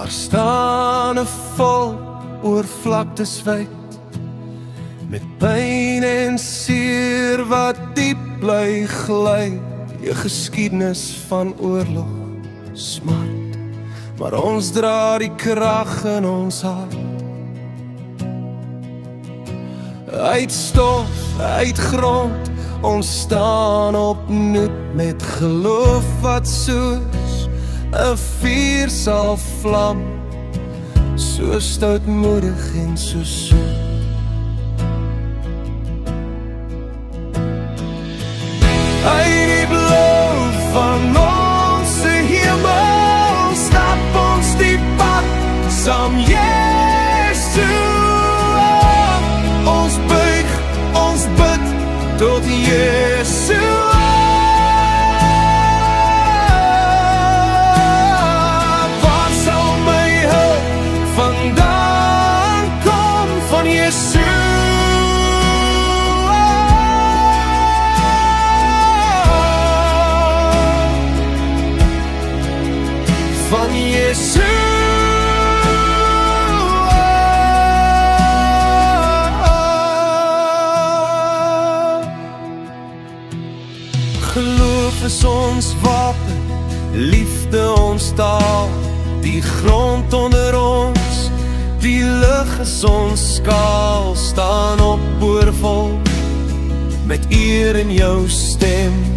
Daar staan 'n volk oor vlaktes wyd, met pyn en seer wat diep bly gly, 'n geskiedenis van oorlog, smart, maar ons dra die krag in ons hart. Uit stof, uit grond, ons staan opnuut met geloof wat soos 'n vuur sal vlam, so stoutmoedig en so soet. Uit die blou van ons hemel stap ons die pad saam Jesu. Ons buig, ons bid tot Jesu. Waar sal my hulp vandaan kom van Jesu? Van Jesu. Geloof is ons wapen, liefde ons taal, die grond onder ons, die lug is ons skaal, staan op boorvol, met eer in jou stem.